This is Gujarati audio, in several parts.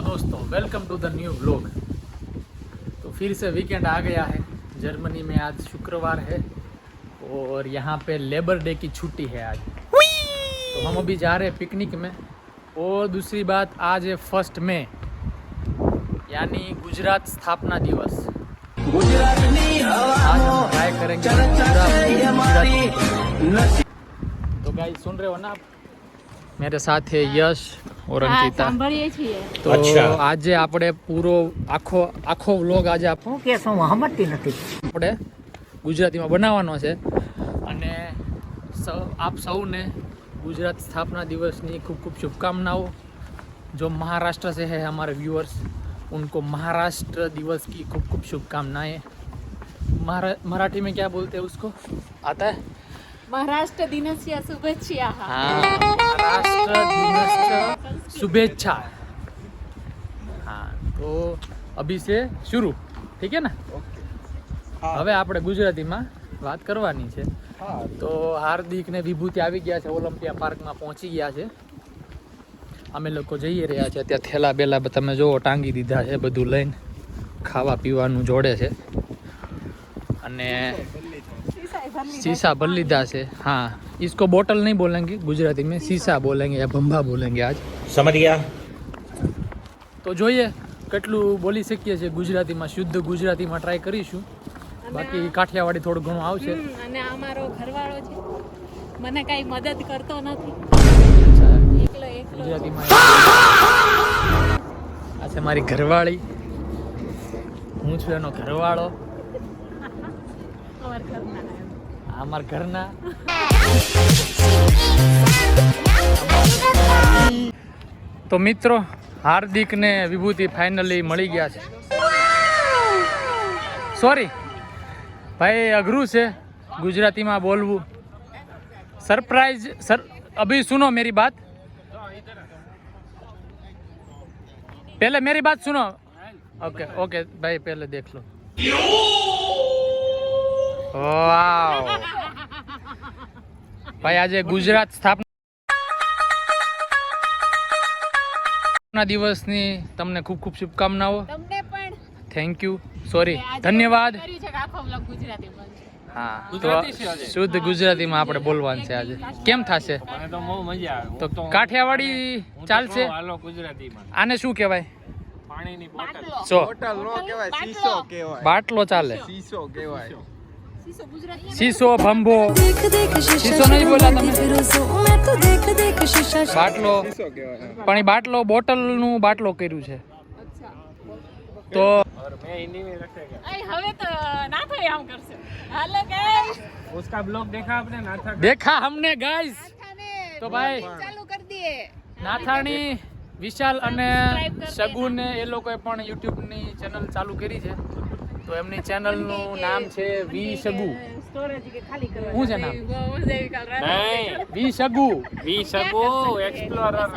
दोस्तों, welcome to the new vlog. तो फिर से वीकेंड आ गया है। जर्मनी में आज शुक्रवार है और यहाँ पे लेबर डे की छुट्टी है आज। तो हम अभी जा रहे हैं पिकनिक में। और दूसरी बात, आज है 1 मई यानी गुजरात स्थापना दिवस। आज हम ट्राई करेंगे गुजराती। तो गाइस सुन रहे हो ना आप, मेरे साथ है यश और अंकिता। तो આજે આપણે પૂરો આખો વ્લોગ આજે આપણે ગુજરાતીમાં બનાવવાનો છે અને આપ સૌને गुजरात स्थापना दिवस की खूब खूब शुभकामनाओं। जो महाराष्ट्र से है हमारे व्यूअर्स, उनको महाराष्ट्र दिवस की खूब खूब शुभकामनाएं। मराठी में क्या बोलते हैं उसको, आता है? महाराष्ट्र दिनस्य शुभेच्छा। हाँ, महाराष्ट्र दिनस्य शुभेच्छा। हाँ, तो अभी से शुरू, ठीक है ना? હવે આપણે ગુજરાતીમાં વાત કરવાની છે। તો હાર્દિક ને વિભૂતિ આવી ગયા છે, ઓલિમ્પિયા પાર્કમાં પહોંચી ગયા છે। અમે લોકો જઈ રહ્યા છે ત્યાં। થેલા બેલા તમે જોવો ટાંગી દીધા છે, બધું લઈને ખાવા પીવાનું જોડે છે અને शीशा भर लीधा से। हाँ, इसको बोतल नहीं बोलेंगे गुजराती में, शीशा बोलेंगे या भंभा बोलेंगे आज, समझ गया? तो જોઈએ કેટલું બોલી શકીએ છીએ ગુજરાતીમાં, શુદ્ધ ગુજરાતીમાં ટ્રાય કરીશું। બાકી કાઠિયાવાડી થોડું ઘણું આવશે। અને અમારો ઘરવાળો છે, મને કઈ મદદ કરતો નથી, એકલો ગુજરાતીમાં। આ છે મારી ઘરવાળી, હું છું એનો ઘરવાળો। અમારા ઘરના તો મિત્રો હાર્દિક ને વિભૂતિ ફાઇનલી મળી ગયા છે। સોરી भाई, अघरू से गुजराती में बोलवू। सरप्राइज सर, अभी सुनो मेरी बात, पहले मेरी बात सुनो। ओके ओके भाई, पहले देख लो। वाव भाई, आज गुजरात स्थापना दिवस नी तमने खूब खूब शुभकामनाओं। थैंक यू, सॉरी, धन्यवाद। हाँ, तो शुद्ध गुजराती में આપણે બોલવાનું છે આજે। કેમ થશે? મને તો બહુ મજા આવે। તો કાઠિયાવાડી ચાલશે? હાલો ગુજરાતીમાં આને શું કહેવાય? પાણીની બોટલ। બોટલ નો કહેવાય, સીસો કહેવાય। બાટલો ચાલે, સીસો કહેવાય। शीशो भंभो, शीशो नहीं बोला તમે? બાટલો, પણ એ બાટલો બોટલ નું બાટલો કર્યું છે। तो હવે તો ના થાય આમ કરશે। હાલો ગાઈસ, उसका ब्लॉग देखा आपने? नाथा देखा हमने गाइस। तो भाई ચાલુ કરી દઈએ। નાથાણી, વિશાલ અને સગુ ને એ લોકોએ પણ YouTube ની ચેનલ ચાલુ કરી છે। તો એમની ચેનલ નું નામ છે વી સગુ। સ્ટોરેજ કે ખાલી કરવા શું છે નામ? नहीं, વી સગુ एक्सप्लोरर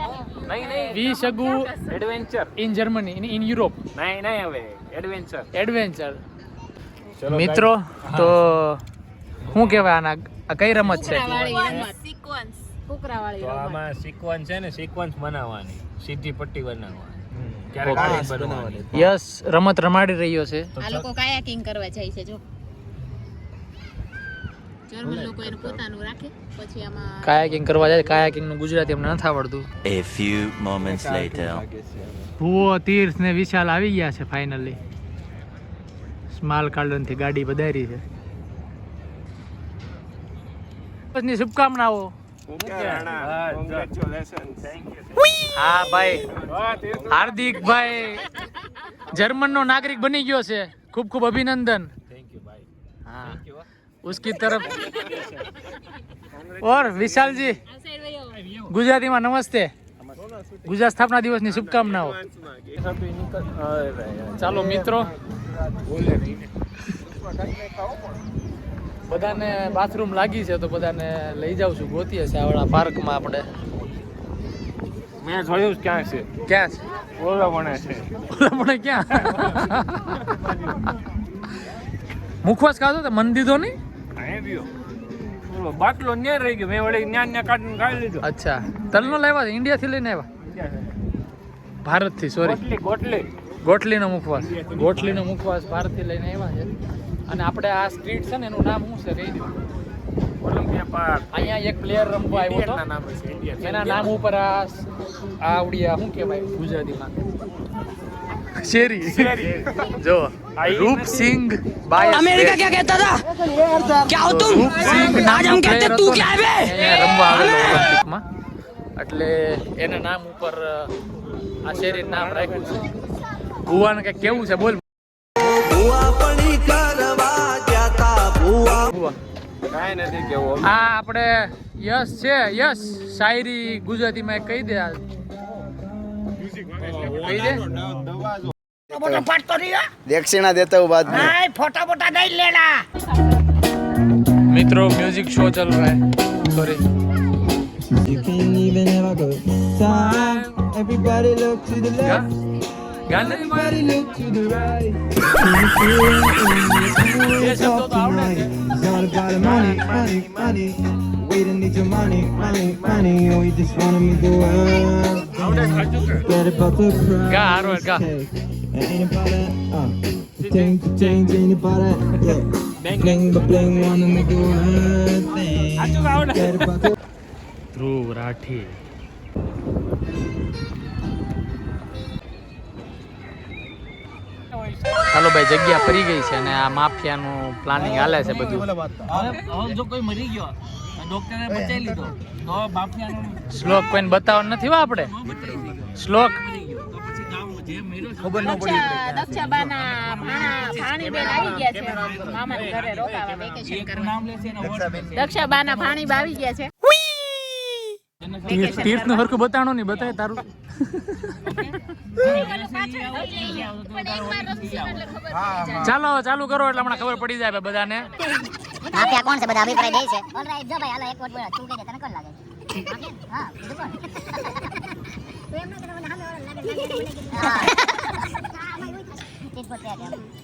नहीं नहीं, વી સગુ adventure in Germany, in Europe नहीं नहीं, હવે एडवेंचर એડવેન્ચર। મિત્રો તો શું કહેવાય આના, આ કઈ રમત છે? સિક્વન્સ, ફુકરાવાળી તો રમત। આમાં સિક્વન્સ છે ને, સિક્વન્સ બનાવવાની, સીધી પટ્ટી બનાવવાની, ઓકે। ક્યારેક બનાવવાની। યસ રમત રમાડી રહ્યો છે। આ લોકો કાયાકિંગ કરવા જાય છે। જો જર્મન લોકો એનું પોતાનું રાખે, પછી આમાં કાયાકિંગ કરવા જાય। કાયાકિંગ નું ગુજરાતી અમને નથી આવડતું। A few moments later. ભુવો, તીર્થ ને વિશાલ આવી ગયા છે ફાઇનલી। સ્માલ ગાર્ડન થી ગાડી વધારી છે। ની શુભકામનાઓ। હા ભાઈ, હાર્દિક ભાઈ જર્મન નો નાગરિક બની ગયો છે। ખૂબ ખૂબ અભિનંદન। हाँ, उसकी तरफ। और विशाल जी गुजराती में नमस्ते। गुजरात स्थापना दिवस की शुभकामनाओं। ચાલો મિત્રો, બધાને બાથરૂમ લાગી છે તો બધાને લઈ જાઉં છું, ગોતીએ છે આવડા પાર્કમાં આપણે। મેં જોયું ક્યાં છે, ક્યાં છે? ઓલા પણ છે, ઓલા પણ ક્યાં? મુખવાસ ખાધો તો મન દીધો નહીં? અહીં રહ્યો બાટલો ન્યા રહી ગયો, મેં વળી ન્યા કાઢીને ખાઈ લીધો। અચ્છા, તલનો લાવ્યા છે? ઇન્ડિયાથી લઈને આવ્યા? ભારતથી સોરી ગોટલીનો મુખવાસ ભારતથી લઈને આવ્યા છે. અને આપણે આ સ્ટ્રીટ છે ને એનું નામ શું છે કહી દો. ઓલિમ્પિયા પાર્ક. અહીંયા એક પ્લેયર રમવા આવ્યો હતો એના નામ ઉપર આ આવડિયા શું કહેવાય ગુજરાતીમાં શેરી જો રૂપસિંહ બાય અમેરિકા क्या कहता था क्या हो तुम રૂપસિંહ आज हम कहते तू क्या है રમવા આવેલો ઓલિમ્પિકમાં એટલે એના નામ ઉપર આ શેરીનું નામ રાખ્યું છે. ભુવાને કઈ કેવું છે બોલ ભુવા. કાંઈ નથી કેવું. આ આપણે યશ છે યશ શાયરી ગુજરાતીમાં કહી દે કહી દે दक्षिणा देता हूँ बाद में मित्रों म्यूजिक शो चल रहा है sorry You can't even have a good time. Everybody look to the left. गाने Everybody look to the right. ये शब्द तो आवड़े છે. It's all about the money, money, money. We don't need your money, money, money. Oh, you just wanna make the world. Get about the price गा हारो गा tag. Ain't about that. Change to change, ain't about that. Yeah. Bling, but bling, wanna make the world thing. Get about the ધ્રુવ રાઠી ચાલો ભાઈ જગ્યા ફરી ગઈ છે અને આ માફિયાનું પ્લાનિંગ હાલે છે બધું. જો કોઈ મરી ગયો ડોક્ટરે બચાવી લીધો તો બાફિયાનો શ્લોક કોઈને બતાવવાનું નથી હો આપણે શ્લોક ખબર ન પડી દક્ષાબાના ભાણીબેન આવી ગયા છે મામાના ઘરે રોકાવા વેકેશન કરવા. દક્ષાબાના ભાણીબા આવી ગયા છે. તીર્થ નું હરખું બતાવવાનું નહીં બતાય તારું ચાલો ચાલુ કરો એટલે હમણાં ખબર પડી જાય બધાને. માફિયા કોણ છે બધા અભિપ્રાય દે છે. ઓલરાઈટ જો ભાઈ હાલો એક વોટ બોલા તું કહે તને કોણ લાગે હા બીજું કોણ તું એમ ન કરો મને હામે ઓલા લાગે હા ચીજ પોતે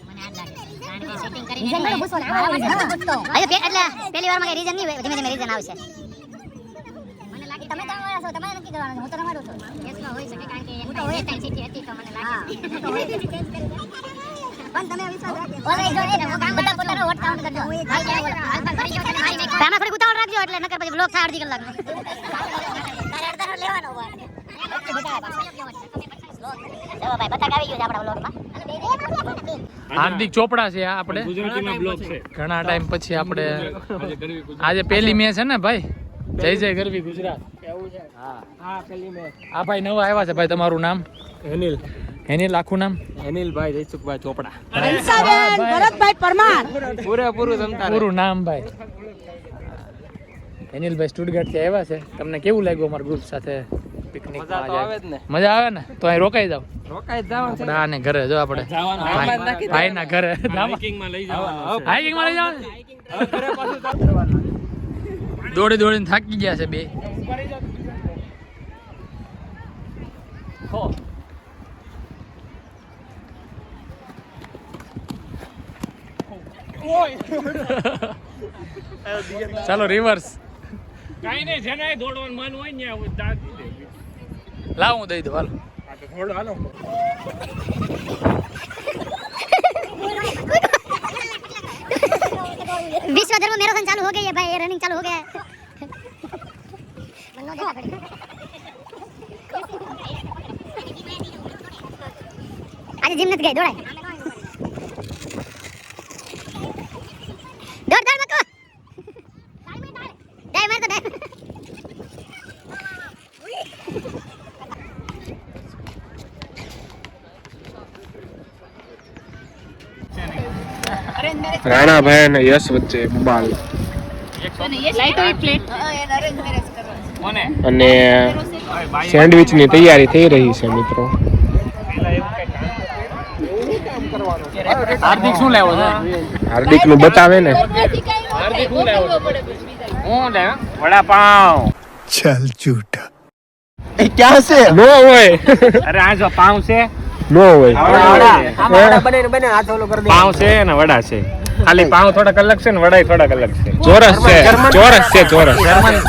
મને આ લાગે કારણ કે સેટિંગ કરીને મને પૂછો ને આવા છે પૂછતો હવે એટલે પહેલી વારમાં કઈ રીઝન નહીં હોય ધીમે ધીમે રીઝન આવશે. મને લાગે તમે તમારા છો તમારે નક્કી કરવાનું હું તો તમારો છું કેસમાં હોઈ શકે કારણ કે હું તો હોય ટાઈમ સિટી હતી તો મને લાગે હું તો હોય પણ તમે વિશ્વાસ રાખજો ઓલરાઈટ જો એ બધા પોતાનો વોટ કાઉન્ટ કરજો ભાઈ જાય આલ્ફા કરી ગયો તને મારી નાખ તમે થોડી ઉતાવળ રાખજો એટલે નકર પછી બ્લોક થાય અડધી કલાકનો તારે અડધો લેવાનો હોય ચલો ભાઈ બતા આવી ગયો છે આપણા બ્લોગમાં હાર્દિક ચોપડા છે આ આપણે ગુજરાતીમાં બ્લોગ છે. ઘણા ટાઈમ પછી આપણે આજે પહેલી મેચ છે ને ભાઈ જય જય ગરવી ગુજરાત આ ભાઈ નવા આવ્યા છે ભાઈ તમારું નામ અનિલ એનિલ આખું નામ અનિલભાઈ જયસુખભાઈ ચોપડા ભરતભાઈ પરમાર પૂરેપૂરું જમતા પૂરું નામ ભાઈ એનિલભાઈ સ્ટુટગાર્ટ થી આવ્યા છે. તમને કેવું લાગ્યું અમારા ગ્રુપ સાથે પિકનિક મજા તો આવે જ ને. મજા આવે ને તો અહીં રોકાઈ જાવ રોકાઈ જવાનું છે. આપણે આને ઘરે જો આપણે ભાઈ ના ઘરે હાઇકિંગમાં લઈ જવાનું. હાઇકિંગમાં લઈ જવાનું દોડી દોડીને થાકી ગયા છે બે. ચાલો રિવર્સ કાંઈ નહીં જેને દોડવાનું મન હોય ને આવું દાદી દે. લાવ હું દઈ દઉં હાલો. આ તો થોડું હાલો. विश्व धर्म मैराथन चालू हो गई है भाई ये रनिंग चालू हो गया है आज जिम नहीं गए दौड़ाए दौड़ दौड़ मत को डाई मार तो डाई રાણાભાઈ અને યશ વચ્ચે બબાલ અને સેન્ડવિચની તૈયારી થઈ રહી છે મિત્રો. હાર્દિક શું લેવો છે હાર્દિક નું બતાવે ને. હાર્દિક શું લેવો હું લે વડાપાઉં. चल झूठा નો હોય અરે આ જો પાઉં છે નો હોય પાઉં છે ને વડા છે. ખાલી પાઉં થોડાક અલગ છે ને વડા થોડાક અલગ છે. ચોરસ છે ચોરસ છે ચોરસ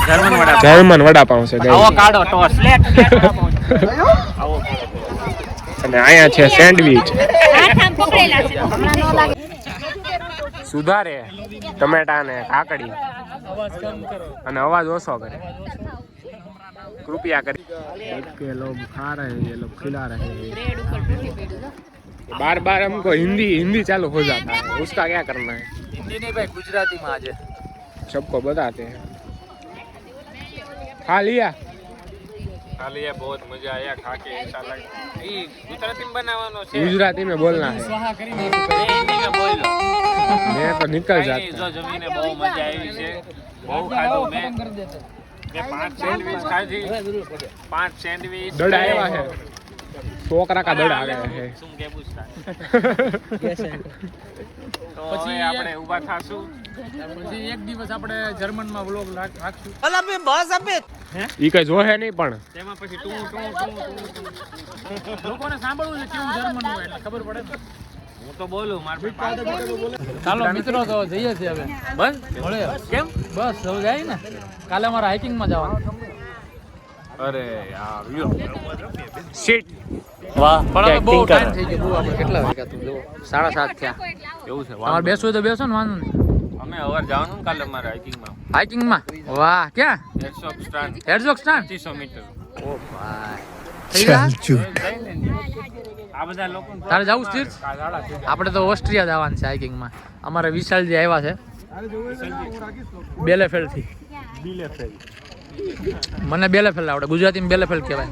જર્મન વડા. જર્મન વડાપાઉં છે આવો કાઢો ટોસ. આવો અને અહીંયા છે સેન્ડવિચ. હાથ આમ પકડેલા છે હમણાં ન લાગે. સુધારે ટમેટા ને કાકડી અને અવાજ ઓછો કરે. કૃપયા કરી કે લોગ ખા રહે ये लोग खिला रहे हैं. બ્રેડ ઉપર તૂટી પડ્યું જો. बार बार हमको हिंदी चालू हो जाता है, उसका क्या करना है. હિન્દી નહીં ભાઈ, ગુજરાતીમાં આજે सबको बताते हैं. खा लिया. बहुत मजा आया खा के ऐसा लगा ये गुजराती में बनावવાનો છે गुजराती में बोलना है. સ્વાહા કરી એ હિન્દીમાં બોલો मैं तो निकल જો जाता જમીને બહુ મજા આવી છે બહુ ખાધું મેં 5 સેન્ડવિચ ખાધી 5 સેન્ડવિચ दड़ आया है. छोकरा का दड़ आ गया है. શું કે પૂછતા તો પછી આપણે ઊભા થાશું પછી એક દિવસ આપણે જર્મનમાં વ્લોગ રાખશું. ઈ કઈ જોહે નહીં પણ તેમાં પછી ટું લોકોને સાંભળવું છે કેવું જર્મન હોય એટલે ખબર પડે ને. હું તો બોલું માર ચાલો મિત્રો તો જઈએ છીએ હવે. બસ મળે કેમ બસ હવે જાય ને. કાલે અમારે હાઇકિંગમાં જવાનું. અરે યાર સીટ. વાહ પણ હવે બહુ ટાઈમ થઈ ગયો. બહુ આપણે કેટલા વાગ્યા તું જો 7:30 થયા. એવું છે તમારે બેસવું હોય તો બેસો ને, વાંધો નહીં. અમે અવાર જવાનું કાલે અમારે હાઇકિંગમાં હાઇકિંગમાં વાહ ક્યાં? હેડશોપ સ્ટાન્ડ હેડઝોક સ્ટાન્ડ. 2500 મીટર ઓ ભાઈ चल झूठा. આ બધા લોકો તારે જવું સ્થિર? આપણે તો ઓસ્ટ્રિયા જવાનું છે હાઇકિંગમાં. અમારે વિશાલજી આવ્યા છે બેલેફેલ્ડ થી. મને બેલેફેલ્ડ આવડે, ગુજરાતીમાં બેલેફેલ્ડ કહેવાય.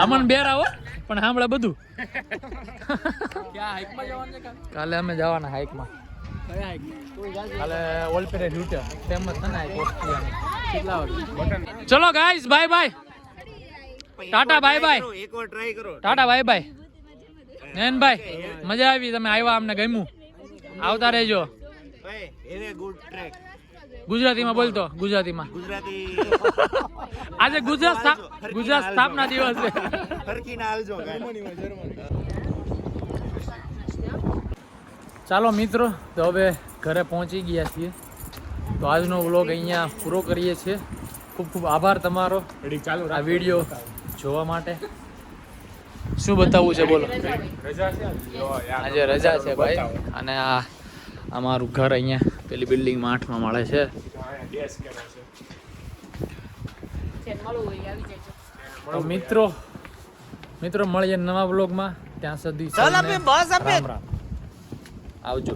અમન બેરા હો પણ સાંભળે બધું. કાલે અમે જવાના હાઇકમાં. કાલે ઓલપેરે રૂટ ફેમસ છે ને ઓસ્ટ્રિયાની. ચલો guys, bye bye, Tata bye bye, એકવાર ટ્રાય કરો ટાટા બાય બાય. નયનભાઈ મજા આવી, તમે આવ્યા, અમને ગમ્યું. આવતા રહેજો. ગુજરાતીમાં બોલતો, ગુજરાતીમાં. આજે ગુજરાત સ્થાપના દિવસ છે. ચાલો મિત્રો, તો હવે ઘરે પહોંચી ગયા છીએ. તો આજનો વ્લોગ અહીંયા પૂરો કરીએ છીએ. ખૂબ ખૂબ આભાર તમારો આ વિડીયો જોવા માટે. શું બતાવવું છે બોલો? આજે રજા છે ભાઈ. અને આ અમારું ઘર અહીંયા પેલી બિલ્ડિંગમાં 8મા માળે છે. તો મિત્રો મળીએ નવા વ્લોગમાં. ત્યાં સુધી રામ રામ. આવજો.